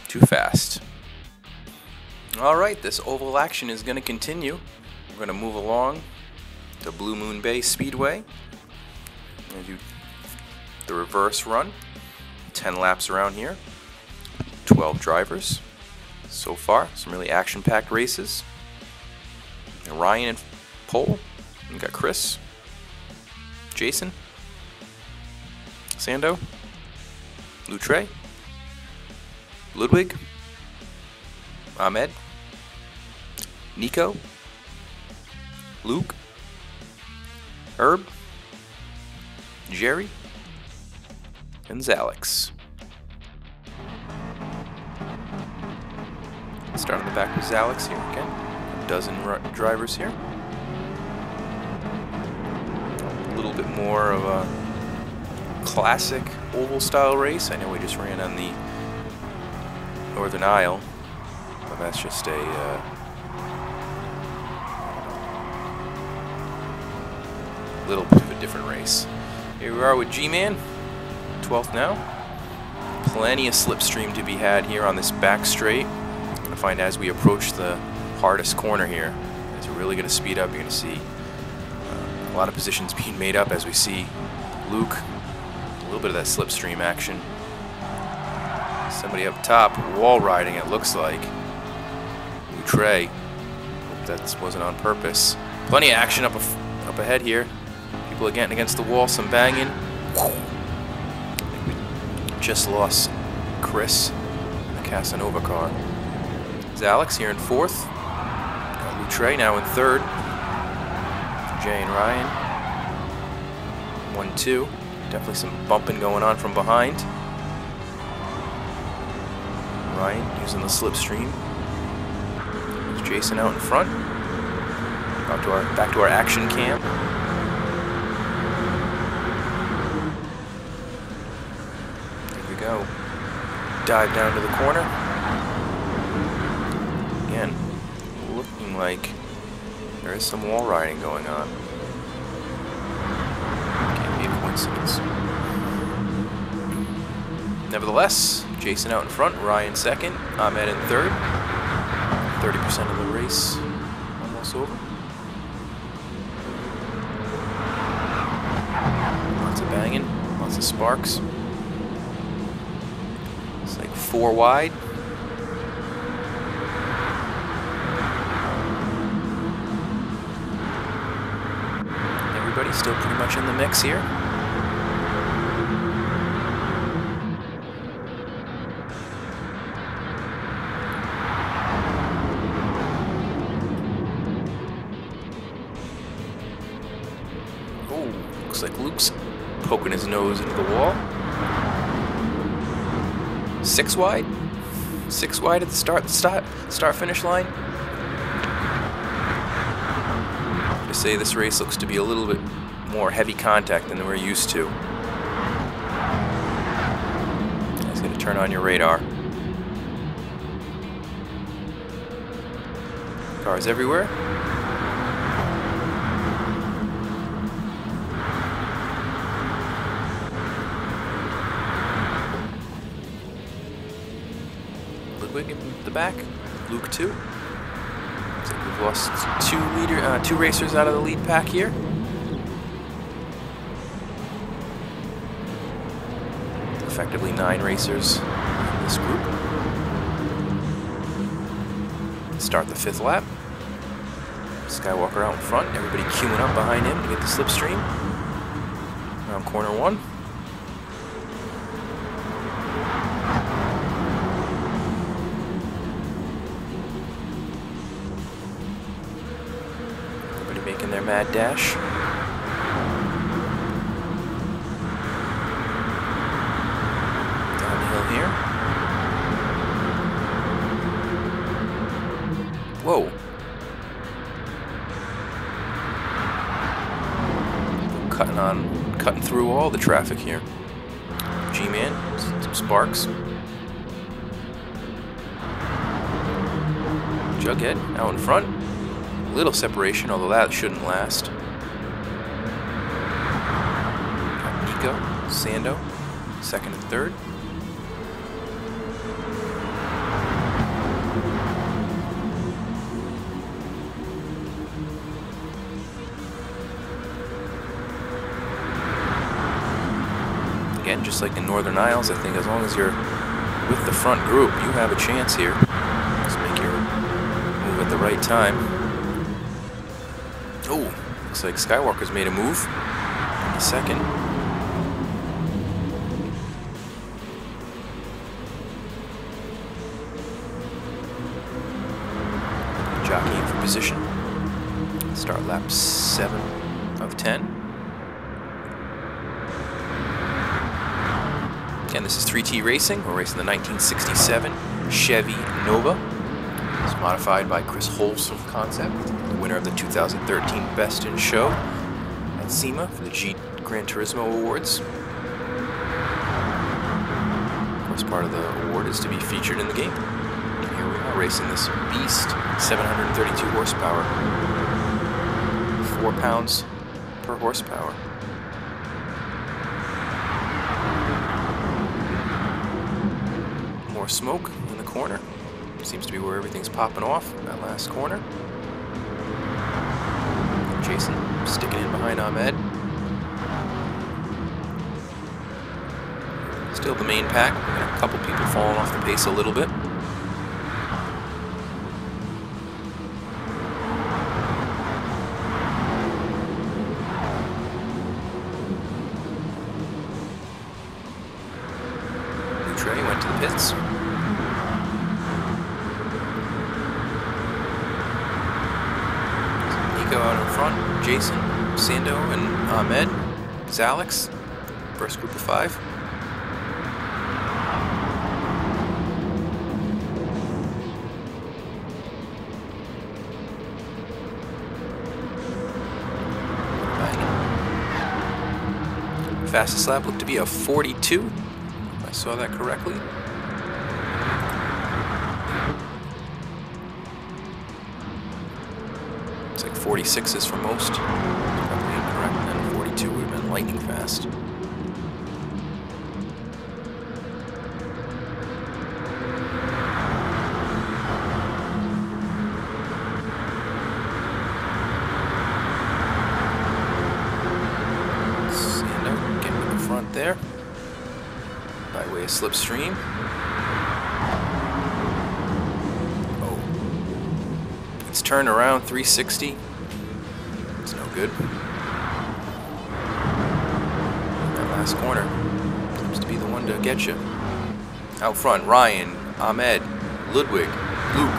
Too fast. Alright, this oval action is going to continue. We're going to move along to Blue Moon Bay Speedway. I'm going to do the reverse run. 10 laps around here. 12 drivers. So far, some really action-packed races. And Ryan and pole. We got Chris, Jason, Sando, Lutre, Ludwig, Ahmed, Nico, Luke, Herb, Jerry, and Alex. Start on the back with Alex here again. A dozen drivers here. A little bit more of a classic oval style race. I know we just ran on the Northern Isle, but that's just a little bit of a different race. Here we are with G-Man, 12th now. Plenty of slipstream to be had here on this back straight. I'm going to find as we approach the hardest corner here, as we're really going to speed up, you're going to see a lot of positions being made up as we see Luke, a little bit of that slipstream action. Somebody up top, wall riding it looks like. Lutre, that wasn't on purpose. Plenty of action up ahead here. People are getting against the wall, some banging. Just lost Chris in the Casanova car. There's Alex here in fourth. Got Trey now in third. Jay and Ryan. 1-2. Definitely some bumping going on from behind. Ryan using the slipstream. There's Jason out in front. Back to our action cam. There we go. Dive down to the corner. Again, looking like there is some wall riding going on. Can't be a coincidence. Nevertheless, Jason out in front, Ryan second, Ahmed in third. 30% of the race almost over. Lots of banging, lots of sparks. It's like 4 wide. Everybody's still pretty much in the mix here. Looks like Luke's poking his nose into the wall. 6 wide? 6 wide at the start-finish line. Just say this race looks to be a little bit more heavy contact than we're used to. It's going to turn on your radar. Cars everywhere. Ludwig in the back. Luke 2. Looks like we've lost two racers out of the lead pack here. Effectively 9 racers in this group. Start the 5th lap. Skywalker out in front. Everybody queuing up behind him to get the slipstream. Around corner 1. Making their mad dash. Down the hill here. Whoa. Cutting through all the traffic here. G-Man, some sparks. Jughead out in front. Little separation, although that shouldn't last. Got Nico, Sando, second and third. Again, just like in Northern Isles, I think as long as you're with the front group, you have a chance here. Just make your move at the right time. Oh, looks like Skywalker's made a move in the second. Jockeying for position. Start lap 7 of 10. Again, this is 3T Racing. We're racing the 1967 Chevy Nova. It's modified by Chris Holz's concept. Winner of the 2013 Best in Show at SEMA for the G Gran Turismo Awards. Of course, part of the award is to be featured in the game. And here we are racing this beast, 732 horsepower, 4 pounds per horsepower. More smoke in the corner. Seems to be where everything's popping off in that last corner. Jason sticking in behind Ahmed. Still the main pack. A couple people falling off the pace a little bit. pits. Nico out in front, Jason, Sando, and Ahmed. Alex, first group of 5. Fastest lap looked to be a 42, if I saw that correctly. It's like 46s for most. Probably incorrect, and then 42 would have been lightning fast. There by way of slipstream. Oh, it's turned around 360. It's no good. That last corner seems to be the one to get you. Out front, Ryan, Ahmed, Ludwig, Luke,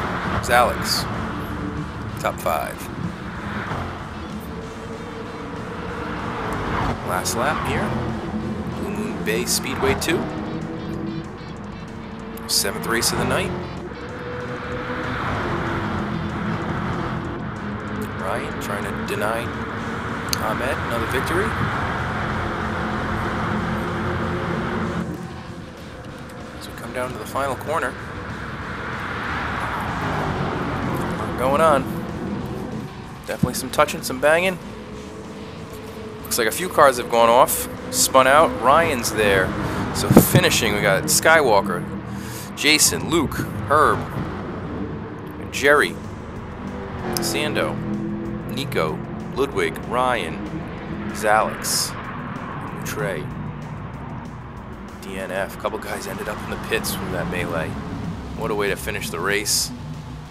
Alex. Top 5. Last lap here. Bay Speedway 2. 7th race of the night. Ryan trying to deny Ahmed another victory. As we come down to the final corner. Going on. Definitely some touching, some banging. Looks like a few cars have gone off. Spun out. Ryan's there. So finishing, we got Skywalker, Jason, Luke, Herb, Jerry, Sando, Nico, Ludwig, Ryan, Alex, Trey, DNF. A couple guys ended up in the pits from that melee. What a way to finish the race.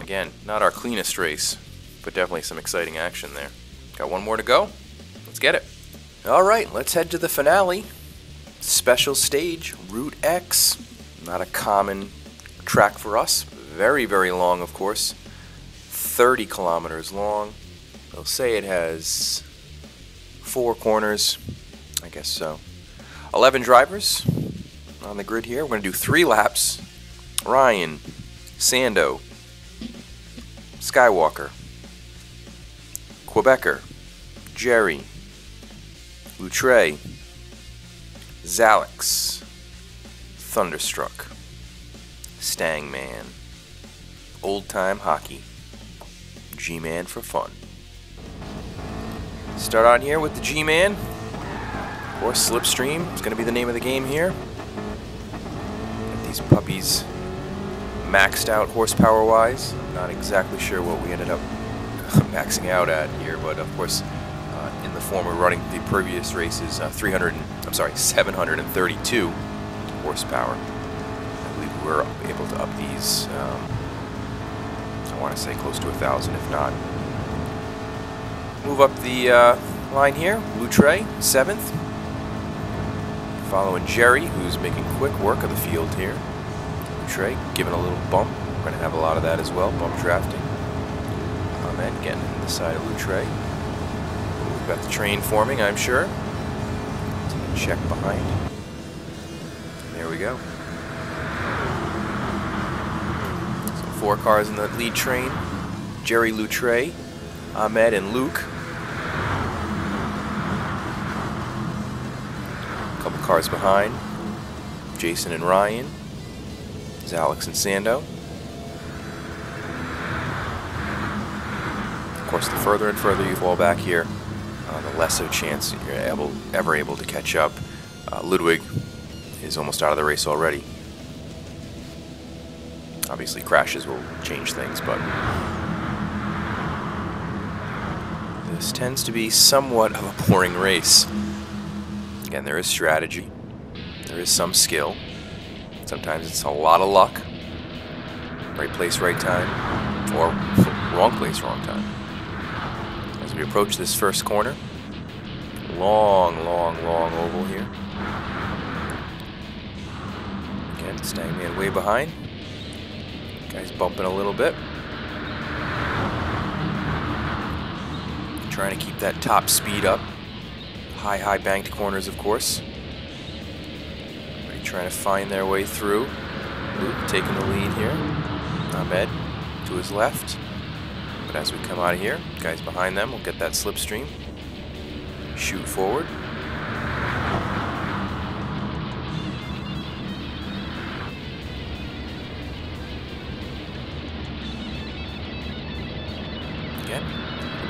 Again, not our cleanest race, but definitely some exciting action there. Got one more to go. Let's get it. Alright, let's head to the finale. Special stage, Route X. Not a common track for us. Very, very long, of course. 30 kilometers long. They'll say it has 4 corners. I guess so. 11 drivers on the grid here. We're going to do 3 laps. Ryan, Sando, Skywalker, Quebecer, Jerry, Loutre, Alex, Thunderstruck, Stangman, Old Time Hockey, G-Man for fun. Start on here with the G-Man, or Slipstream. It's going to be the name of the game here. Get these puppies maxed out horsepower-wise. Not exactly sure what we ended up maxing out at here, but of course, in the form of running the previous races, 732 horsepower. I believe we were able to up these, I want to say close to 1,000, if not. Move up the line here, Loutre, 7th. Following Jerry, who's making quick work of the field here. Loutre giving a little bump. We're going to have a lot of that as well, bump drafting. Ahmed getting in the side of Loutre. We've got the train forming, I'm sure. Take a check behind. And there we go. So 4 cars in the lead train. Jerry, Loutre, Ahmed, and Luke. A couple cars behind. Jason and Ryan. Alex and Sando. Of course, the further and further you fall back here, the less of a chance you're ever able to catch up. Ludwig is almost out of the race already. Obviously, crashes will change things, but this tends to be somewhat of a boring race. Again, there is strategy. There is some skill. Sometimes it's a lot of luck. Right place, right time. Or wrong place, wrong time. As we approach this first corner. Long, long, long oval here. Again, Staying man way behind. Guy's bumping a little bit. Trying to keep that top speed up. High banked corners, of course. Everybody trying to find their way through. Luke taking the lead here. Ahmed to his left. But as we come out of here, guys behind them will get that slipstream. Shoot forward. Again,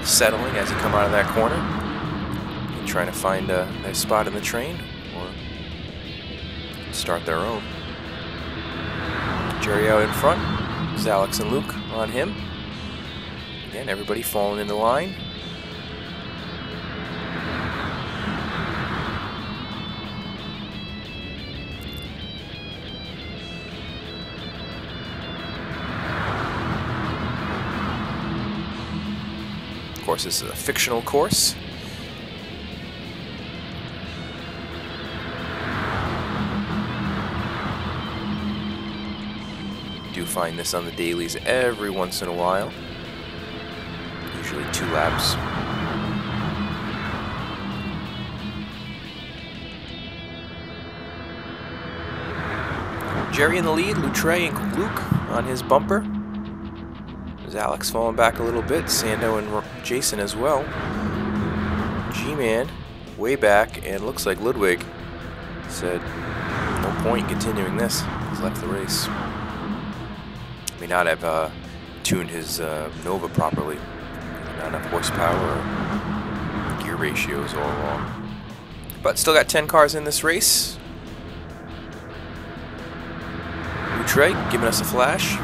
settling as you come out of that corner. And trying to find their spot in the train or start their own. Jerry out in front. There's Alex and Luke on him. Again, everybody falling into line. Of course, this is a fictional course. Do find this on the dailies every once in a while. Usually 2 laps. Jerry in the lead, Loutre and Luke on his bumper. There's Alex falling back a little bit, Sando and Jason as well. G-Man way back, and looks like Ludwig said no point continuing this. He's left the race. May not have tuned his Nova properly. Not enough horsepower or gear ratios all along. But still got 10 cars in this race. Loutre giving us a flash.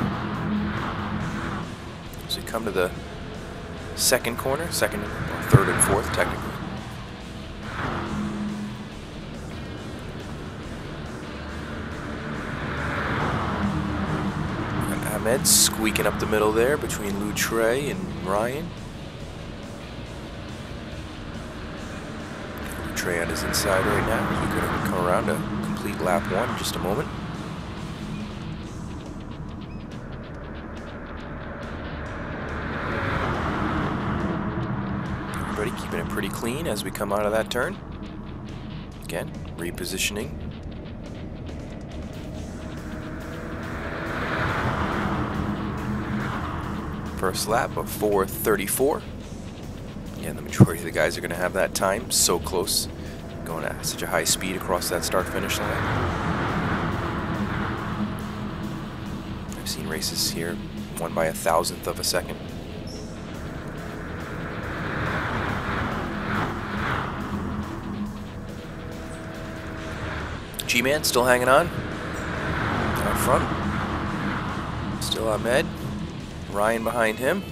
As we come to the second corner, second, or third and fourth technically. And Ahmed squeaking up the middle there between Loutre and Ryan. Loutre on his inside right now as we're going to come around to complete lap 1 in just a moment. Everybody keeping it pretty clean as we come out of that turn. Again, repositioning. First lap of 4:34. Again, the majority of the guys are going to have that time. So close. Going at such a high speed across that start-finish line. I've seen races here won by 1/1000th of a second. G-Man still hanging on. Out front. Still Ahmed. Ryan behind him.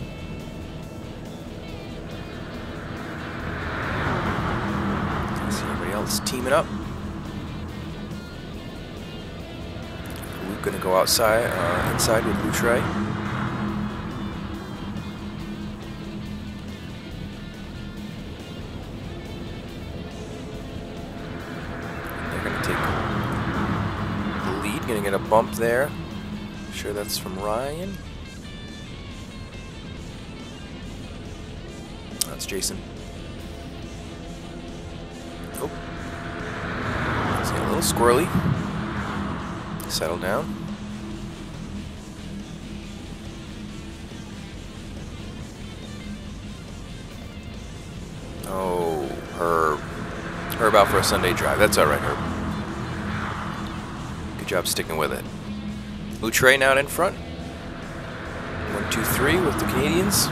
See everybody else teaming up. Luke gonna go outside, inside with Loutre. They're gonna take the lead. Gonna get a bump there. Sure, that's from Ryan. That's Jason. Oh. It's getting a little squirrely. Settle down. Oh, Herb. Herb out for a Sunday drive. That's alright, Herb. Good job sticking with it. Loutre now in front. 1, 2, 3 with the Canadians.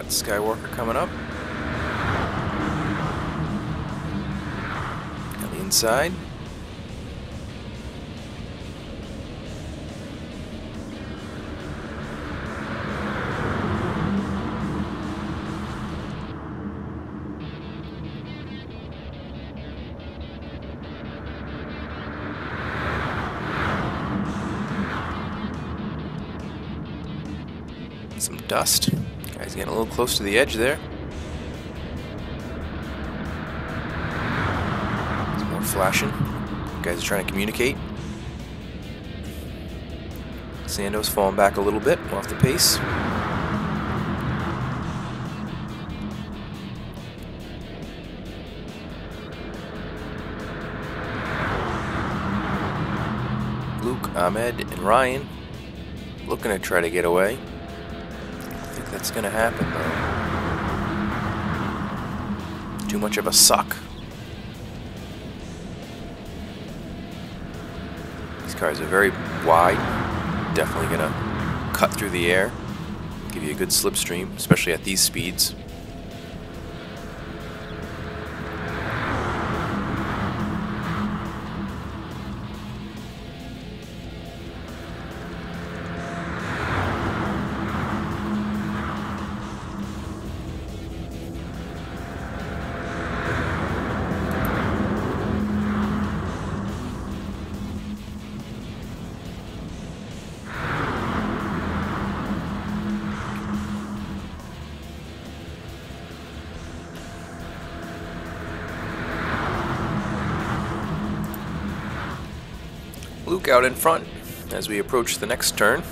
Skywalker coming up. On the inside. Some dust. Guy's getting a little close to the edge there. flashing. You guys are trying to communicate. Sando's falling back a little bit off the pace. Luke, Ahmed, and Ryan looking to try to get away. I think that's going to happen, though. Too much of a suck. These cars are very wide. Definitely going to cut through the air. Give you a good slipstream, especially at these speeds. Luke out in front as we approach the next turn.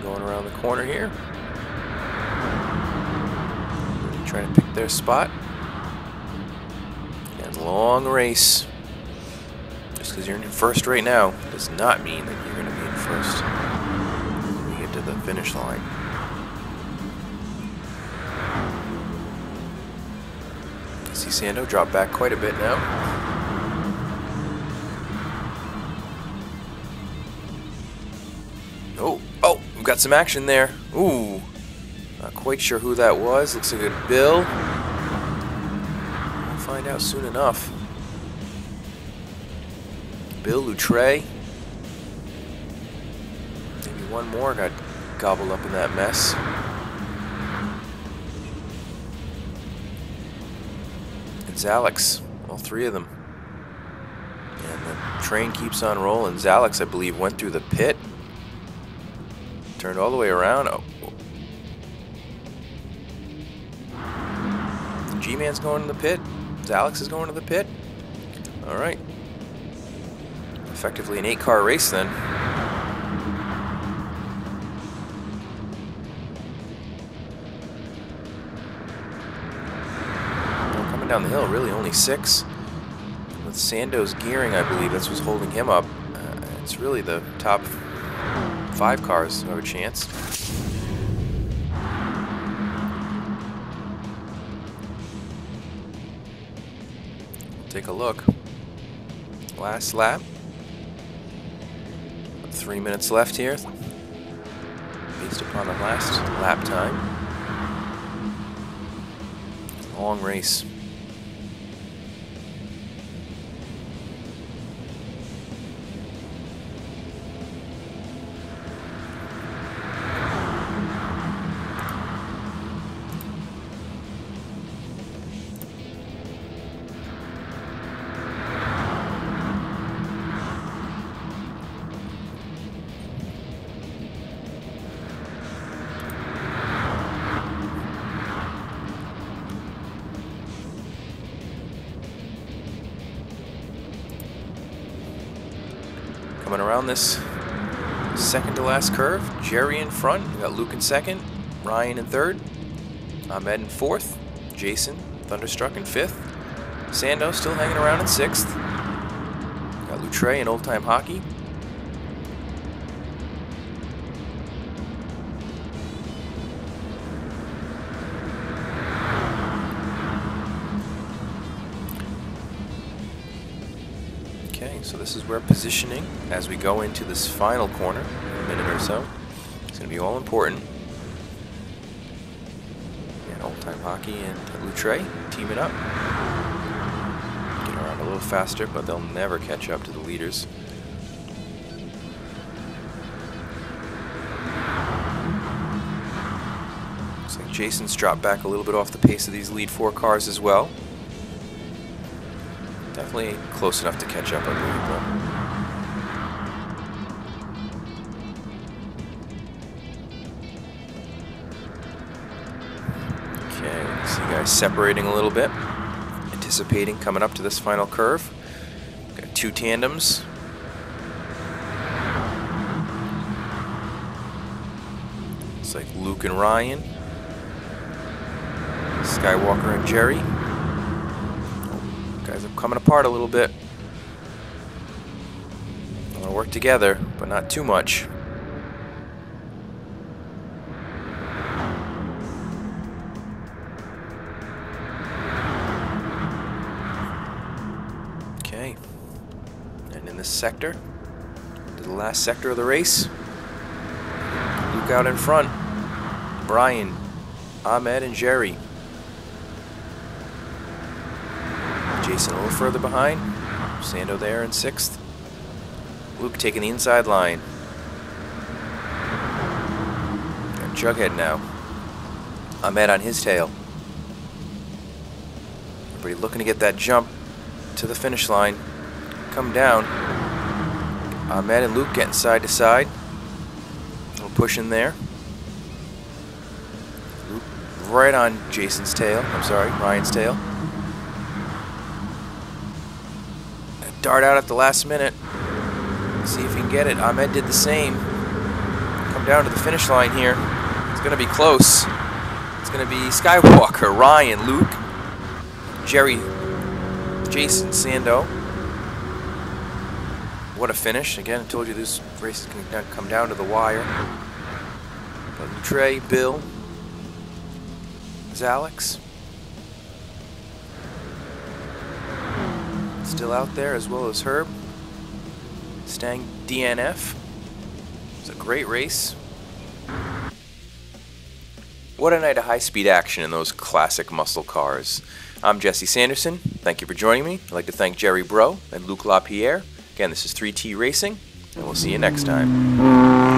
Going around the corner here. Trying to pick their spot. And long race. Just because you're in first right now does not mean that you're going to be in first when you get to the finish line. You can see Sando drop back quite a bit now. Oh, we've got some action there. Ooh, not quite sure who that was. Looks like a Bill. We'll find out soon enough. Bill Loutre. Maybe one more got gobbled up in that mess. It's Alex, all three of them. And the train keeps on rolling. Alex, I believe, went through the pit. Turned all the way around. Oh. G-Man's going to the pit. Alex is going to the pit. All right. Effectively an 8-car race then. Well, coming down the hill, really only 6. With Sando's gearing, I believe that's what's holding him up. It's really the top 5 cars who have a chance. Take a look. Last lap. 3 minutes left here, based upon the last lap time. Long race. Coming around this second to last curve, Jerry in front. We got Luke in second, Ryan in third, Ahmed in fourth, Jason Thunderstruck in fifth, Sando still hanging around in sixth. Got Loutre in Old Time Hockey. Okay, so this is where positioning, as we go into this final corner in a minute or so, it's going to be all important. And Old Time Hockey and Loutre teaming up. Get around a little faster, but they'll never catch up to the leaders. Looks like Jason's dropped back a little bit off the pace of these lead 4 cars as well. Definitely close enough to catch up, I believe, though. separating a little bit, anticipating coming up to this final curve. Got two tandems. It's like Luke and Ryan, Skywalker and Jerry. Guys are coming apart a little bit. Want to work together, but not too much. Okay, and in this sector, to the last sector of the race, Luke out in front, Brian, Ahmed, and Jerry. Jason a little further behind, Sando there in 6th. Luke taking the inside line. Got Jughead now. Ahmed on his tail. Everybody looking to get that jump to the finish line. Come down. Ahmed and Luke getting side to side. A little push in there. Luke right on Jason's tail. I'm sorry, Ryan's tail. Dart out at the last minute. See if he can get it. Ahmed did the same. Come down to the finish line here. It's going to be close. It's going to be Skywalker, Ryan, Luke, Jerry, Jason, Sando. What a finish. Again, I told you this race is going to come down to the wire. But Trey, Bill, Alex still out there, as well as Herb. Stang DNF. It's a great race. What a night of high-speed action in those classic muscle cars. I'm Jesse Sanderson. Thank you for joining me. I'd like to thank Jerry Bro and Luke LaPierre. Again, this is 3T Racing, and we'll see you next time.